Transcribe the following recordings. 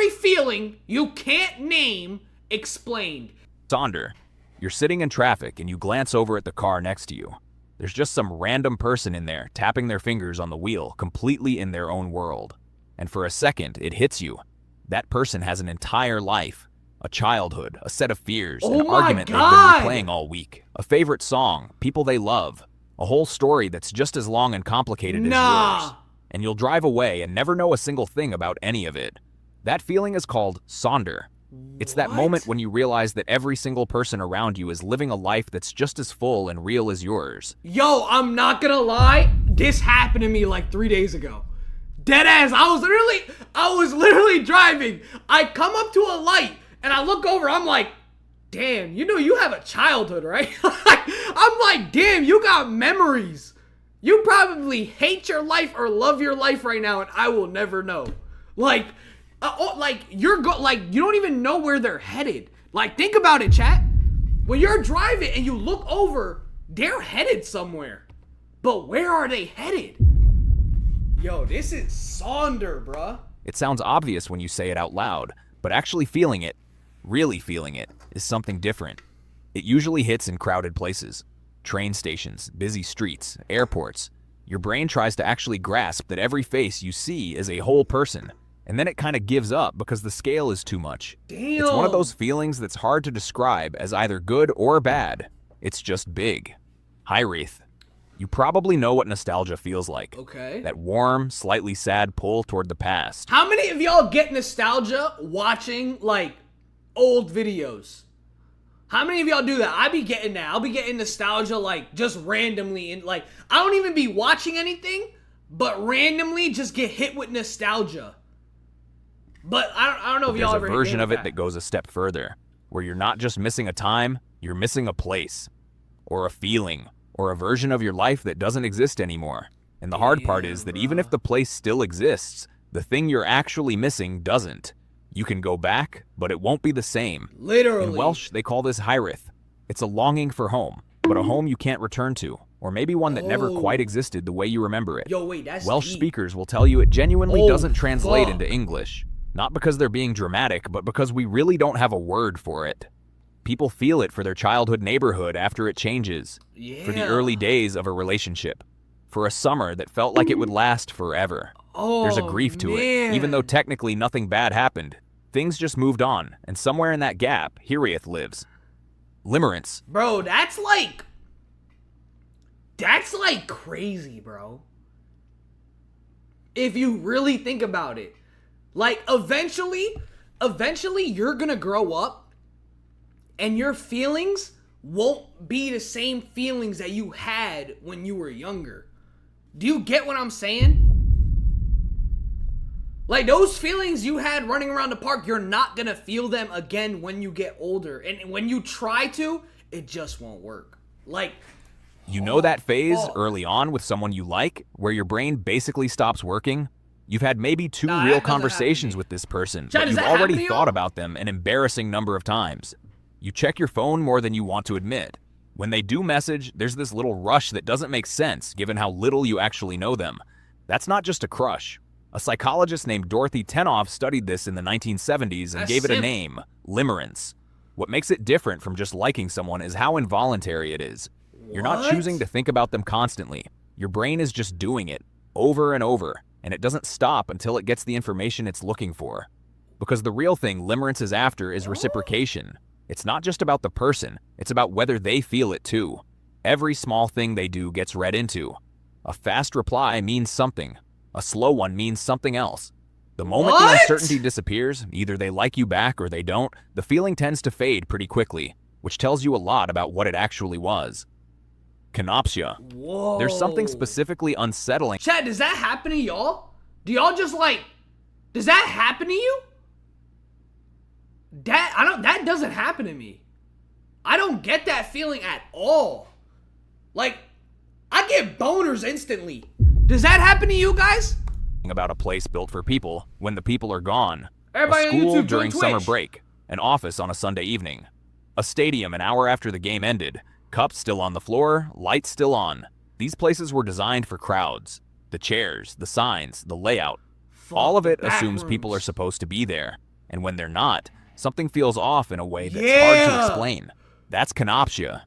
every feeling you can't name explained. Sonder, you're sitting in traffic and you glance over at the car next to you. There's just some random person in there tapping their fingers on the wheel, completely in their own world. And for a second, it hits you. That person has an entire life, a childhood, a set of fears, an argument they've been replaying all week, a favorite song, people they love, a whole story that's just as long and complicated as yours. And you'll drive away and never know a single thing about any of it. That feeling is called Sonder. It's that moment when you realize that every single person around you is living a life that's just as full and real as yours. Yo, I'm not gonna lie, this happened to me like 3 days ago. Deadass, I was literally driving. I come up to a light and I look over, I'm like, damn, you know you have a childhood, right? I'm like, damn, you got memories. You probably hate your life or love your life right now and I will never know. Like, you don't even know where they're headed. Like, think about it, chat. When you're driving and you look over, they're headed somewhere. But where are they headed? Yo, this is Sonder, bruh. It sounds obvious when you say it out loud, but actually feeling it, really feeling it, is something different. It usually hits in crowded places. Train stations, busy streets, airports. Your brain tries to actually grasp that every face you see is a whole person. And then it kind of gives up because the scale is too much. Damn. It's one of those feelings that's hard to describe as either good or bad. It's just big. Hi, Wreath. You probably know what nostalgia feels like. Okay. That warm, slightly sad pull toward the past. How many of y'all get nostalgia watching, like, old videos? How many of y'all do that? I be getting that. I'll be getting nostalgia, like, just randomly. And, like, I don't even be watching anything, but randomly just get hit with nostalgia. But I don't know if y'all ever. There's a version of it that goes a step further, where you're not just missing a time, you're missing a place, or a feeling, or a version of your life that doesn't exist anymore. And the hard part is that even if the place still exists, the thing you're actually missing doesn't. You can go back, but it won't be the same. Literally. In Welsh, they call this Hyrith. It's a longing for home, but a home you can't return to, or maybe one that never quite existed the way you remember it. Yo, wait, that's Welsh deep. speakers will tell you it genuinely doesn't translate into English. Not because they're being dramatic, but because we really don't have a word for it. People feel it for their childhood neighborhood after it changes. For the early days of a relationship. For a summer that felt like it would last forever. There's a grief to it, even though technically nothing bad happened. Things just moved on, and somewhere in that gap, Hiriath lives. Limerence. Bro, that's like crazy, bro. If you really think about it. Like, eventually you're gonna grow up and your feelings won't be the same feelings that you had when you were younger. Do you get what I'm saying? Like, those feelings you had running around the park, you're not gonna feel them again when you get older. And when you try to, it just won't work. Like, you know that phase early on with someone you like, where your brain basically stops working? You've had maybe two real conversations with this person, but you've already thought about them an embarrassing number of times. You check your phone more than you want to admit. When they do message, there's this little rush that doesn't make sense given how little you actually know them. That's not just a crush. A psychologist named Dorothy Tenoff studied this in the 1970s and gave it a name, limerence. What makes it different from just liking someone is how involuntary it is. You're not choosing to think about them constantly. Your brain is just doing it, over and over. And it doesn't stop until it gets the information it's looking for. Because the real thing limerence is after is reciprocation. It's not just about the person, it's about whether they feel it too. Every small thing they do gets read into. A fast reply means something. A slow one means something else. The moment the uncertainty disappears, either they like you back or they don't, the feeling tends to fade pretty quickly, which tells you a lot about what it actually was. Canopsia. Whoa. There's something specifically unsettling. Chad, does that happen to y'all? Do y'all just like, does that happen to you? That doesn't happen to me. I don't get that feeling at all. Like, I get boners instantly. Does that happen to you guys? About a place built for people when the people are gone. Everybody a school on YouTube, during Twitch. summer break. An office on a Sunday evening. A stadium an hour after the game ended. Cups still on the floor, lights still on. These places were designed for crowds. The chairs, the signs, the layout. All of it assumes people are supposed to be there. And when they're not, something feels off in a way that's hard to explain. That's canopsia,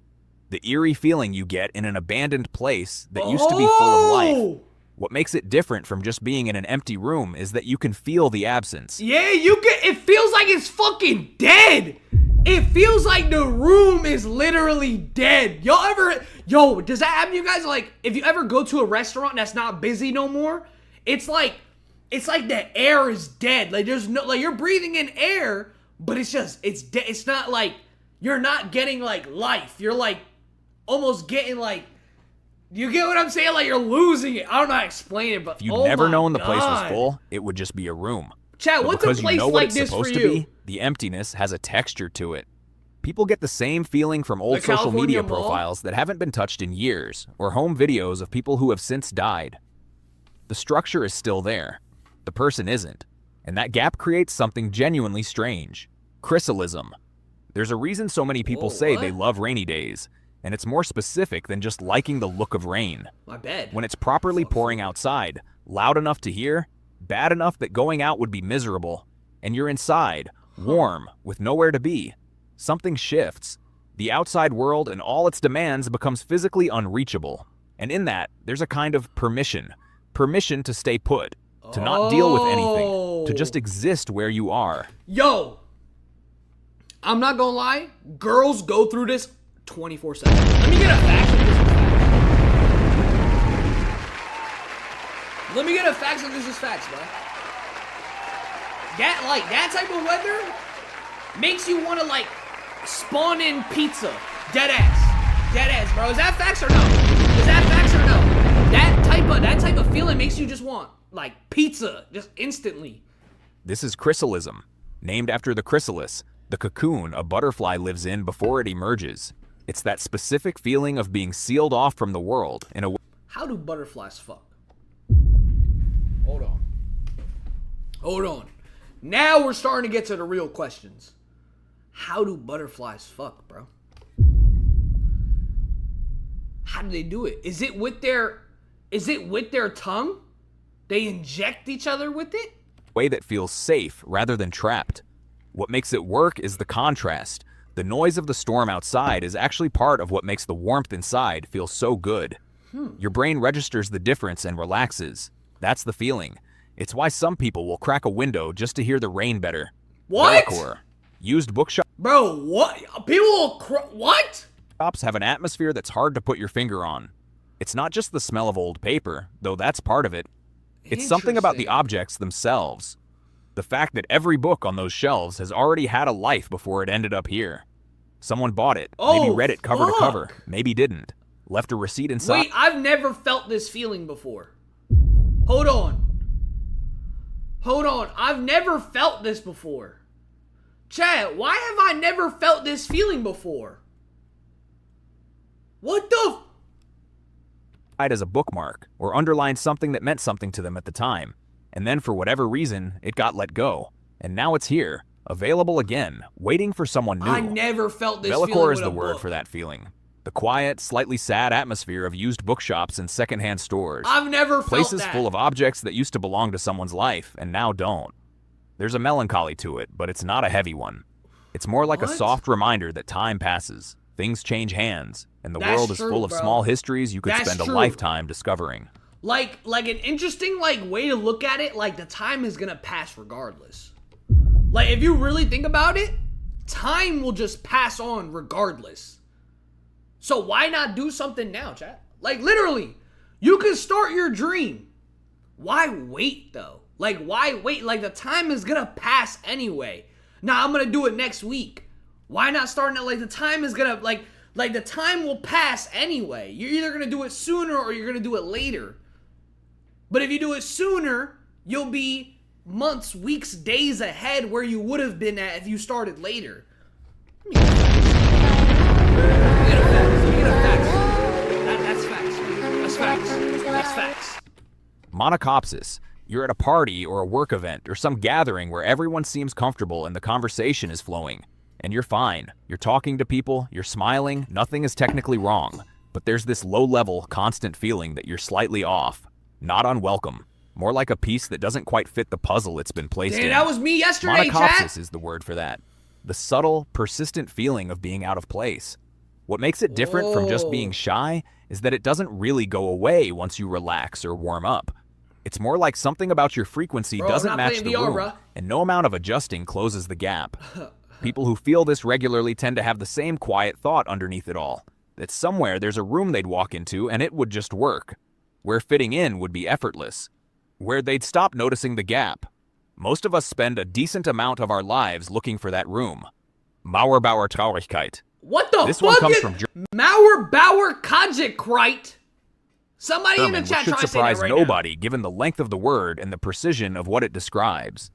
the eerie feeling you get in an abandoned place that used to be full of life. What makes it different from just being in an empty room is that you can feel the absence. Yeah, it feels like it's fucking dead. It feels like the room is literally dead. Yo, does that happen to you guys? Like, if you ever go to a restaurant that's not busy no more, it's like the air is dead. Like, there's no, like, you're breathing in air, but it's dead. It's not like, you're not getting, like, life. You're, like, almost getting, like, you get what I'm saying? Like, you're losing it. I don't know how to explain it, but if you'd never known the place was full, it would just be a room. Chat, what's a place like this for you? The emptiness has a texture to it. People get the same feeling from old social media profiles that haven't been touched in years, or home videos of people who have since died. The structure is still there. The person isn't. And that gap creates something genuinely strange. Chrysalism. There's a reason so many people say they love rainy days, and it's more specific than just liking the look of rain. My bad. When it's properly pouring outside, loud enough to hear, bad enough that going out would be miserable, and you're inside, warm, with nowhere to be, something shifts. The outside world and all its demands becomes physically unreachable. And in that, there's a kind of permission. Permission to stay put, to not deal with anything, to just exist where you are. Yo, I'm not gonna lie, girls go through this 24/7. Let me get a fact if this is facts. Let me get a fact if this is facts, bro. That type of weather makes you want to, like, spawn in pizza. Dead ass, bro. Is that facts or no? Is that facts or no? That type of feeling makes you just want, like, pizza, just instantly. This is chrysalism, named after the chrysalis, the cocoon a butterfly lives in before it emerges. It's that specific feeling of being sealed off from the world in a way. How do butterflies fuck? Hold on. Now we're starting to get to the real questions. How do butterflies fuck, bro? How do they do it? Is it with their tongue? They inject each other with it? Way that feels safe rather than trapped. What makes it work is the contrast. The noise of the storm outside is actually part of what makes the warmth inside feel so good. Your brain registers the difference and relaxes. That's the feeling. It's why some people will crack a window just to hear the rain better. What? Used bookshop. Bro, what? People will what? Shops have an atmosphere that's hard to put your finger on. It's not just the smell of old paper, though that's part of it. It's something about the objects themselves. The fact that every book on those shelves has already had a life before it ended up here. Someone bought it, maybe read it cover to cover, maybe didn't. Left a receipt inside. Wait, I've never felt this feeling before. Hold on. I've never felt this before. Chad, why have I never felt this feeling before? What the as a bookmark, or underlined something that meant something to them at the time. And then for whatever reason, it got let go. And now it's here, available again, waiting for someone new. I never felt this feeling Bellicor is the word for that feeling. The quiet, slightly sad atmosphere of used bookshops and secondhand stores. I've never felt Places full of objects that used to belong to someone's life and now don't. There's a melancholy to it, but it's not a heavy one. It's more like a soft reminder that time passes, things change hands, and the world is full of small histories you could spend a lifetime discovering. Like an interesting way to look at it, like the time is gonna pass regardless. Like if you really think about it, time will just pass on regardless. So why not do something now, chat? Like literally, you can start your dream. Why wait though? Like why wait? Like the time is gonna pass anyway. Now I'm gonna do it next week. Why not start now? Like the time is gonna like the time will pass anyway. You're either gonna do it sooner or you're gonna do it later. But if you do it sooner, you'll be months, weeks, days ahead where you would have been at if you started later. That's facts. Monocopsis. You're at a party or a work event or some gathering where everyone seems comfortable and the conversation is flowing. And you're fine. You're talking to people, you're smiling, nothing is technically wrong. But there's this low-level, constant feeling that you're slightly off. Not unwelcome. More like a piece that doesn't quite fit the puzzle it's been placed in. That was me yesterday, Monocopsis is the word for that. The subtle, persistent feeling of being out of place. What makes it different from just being shy is that it doesn't really go away once you relax or warm up. It's more like something about your frequency doesn't match the room, and no amount of adjusting closes the gap. People who feel this regularly tend to have the same quiet thought underneath it all, that somewhere there's a room they'd walk into and it would just work, where fitting in would be effortless, where they'd stop noticing the gap. Most of us spend a decent amount of our lives looking for that room. Mauerbauer Traurigkeit. What the this fuck one comes is from Mauerbauer Kajikrait? Somebody in the chat should try to say surprise that right nobody now. given the length of the word and the precision of what it describes.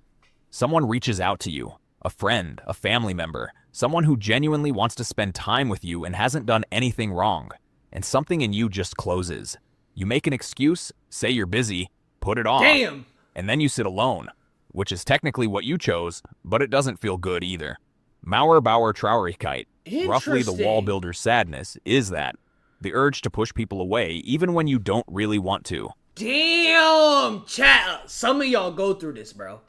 Someone reaches out to you, a friend, a family member, someone who genuinely wants to spend time with you and hasn't done anything wrong, and something in you just closes. You make an excuse, say you're busy, put it off, Damn. and then you sit alone, which is technically what you chose, but it doesn't feel good either. Mauerbauer Traurigkeit, roughly the wall builder's sadness, is that. The urge to push people away even when you don't really want to. Damn, chat. Some of y'all go through this, bro.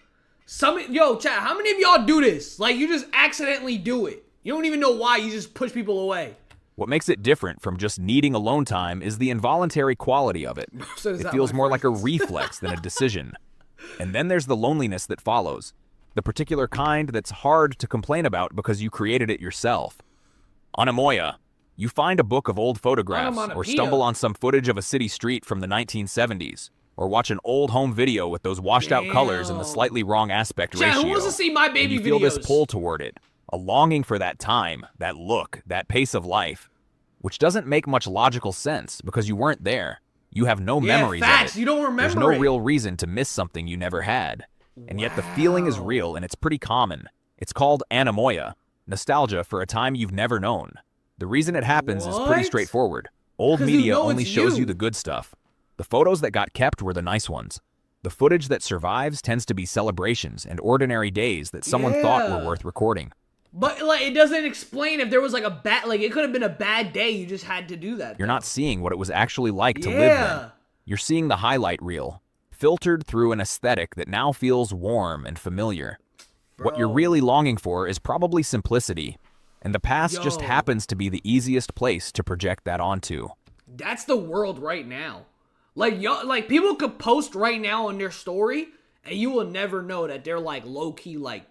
Yo, chat, how many of y'all do this? Like, you just accidentally do it. You don't even know why, you just push people away. What makes it different from just needing alone time is the involuntary quality of it. It feels more like a reflex than a decision. And then there's the loneliness that follows. The particular kind that's hard to complain about because you created it yourself. Anamoya. You find a book of old photographs, or stumble on some footage of a city street from the 1970s, or watch an old home video with those washed-out colors and the slightly wrong aspect ratio. Who wants to see my baby videos? You feel this pull toward it, a longing for that time, that look, that pace of life, which doesn't make much logical sense because you weren't there. You have no memories of it. You don't remember There's no real reason to miss something you never had. And yet the feeling is real and it's pretty common. It's called anamoya, nostalgia for a time you've never known. The reason it happens is pretty straightforward. Old media only shows you the good stuff. The photos that got kept were the nice ones. The footage that survives tends to be celebrations and ordinary days that someone thought were worth recording. But like, it doesn't explain if there was like a bad, like it could have been a bad day. You just had to do that. You're not seeing what it was actually like to live then. You're seeing the highlight reel, filtered through an aesthetic that now feels warm and familiar. What you're really longing for is probably simplicity. And the past just happens to be the easiest place to project that onto. That's the world right now. Like, like people could post right now on their story, and you will never know that they're like low-key, like,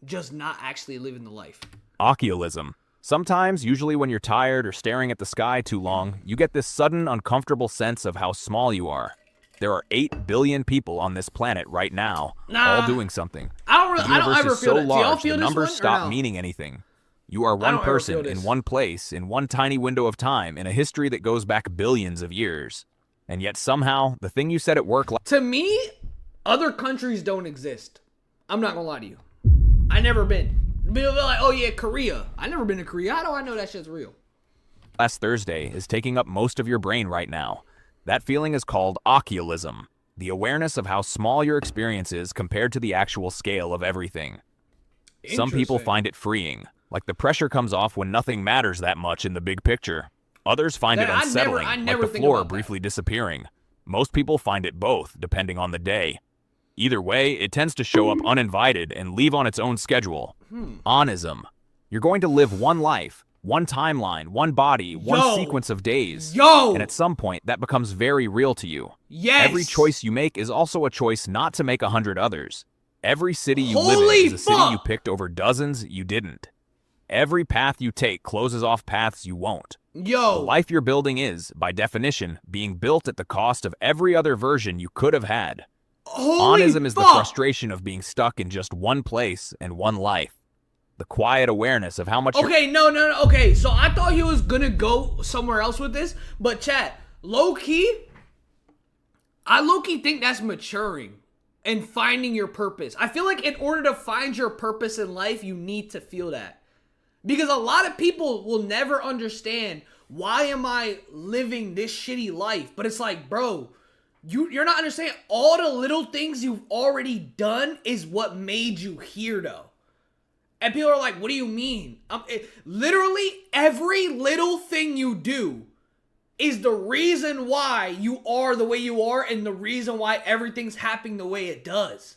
just not actually living the life. Oculism. Sometimes, usually when you're tired or staring at the sky too long, you get this sudden, uncomfortable sense of how small you are. There are 8 billion people on this planet right now, all doing something. I don't ever feel that. Do y'all feel the numbers stop meaning anything. You are one person in one place, in one tiny window of time, in a history that goes back billions of years. And yet somehow, the thing you said at work... To me, other countries don't exist. I'm not gonna lie to you. I never been. People be like, oh yeah, Korea. I never been to Korea. How do I know that shit's real? Last Thursday is taking up most of your brain right now. That feeling is called oculism, the awareness of how small your experience is compared to the actual scale of everything. Some people find it freeing. Like the pressure comes off when nothing matters that much in the big picture. Others find it unsettling, like the floor briefly disappearing. Most people find it both, depending on the day. Either way, it tends to show up uninvited and leave on its own schedule. Onism. You're going to live one life, one timeline, one body, one sequence of days. And at some point, that becomes very real to you. Every choice you make is also a choice not to make 100 others. Every city you live in is a city you picked over dozens you didn't. Every path you take closes off paths you won't. The life you're building is, by definition, being built at the cost of every other version you could have had. Onism is the frustration of being stuck in just one place and one life. The quiet awareness of how much Okay, no. Okay, so I thought he was gonna go somewhere else with this, but chat, low-key, I low-key think that's maturing and finding your purpose. I feel like in order to find your purpose in life, you need to feel that. Because a lot of people will never understand, why am I living this shitty life? But it's like, bro, you're not understanding all the little things you've already done is what made you here, though. And people are like, what do you mean? Literally every little thing you do is the reason why you are the way you are and the reason why everything's happening the way it does.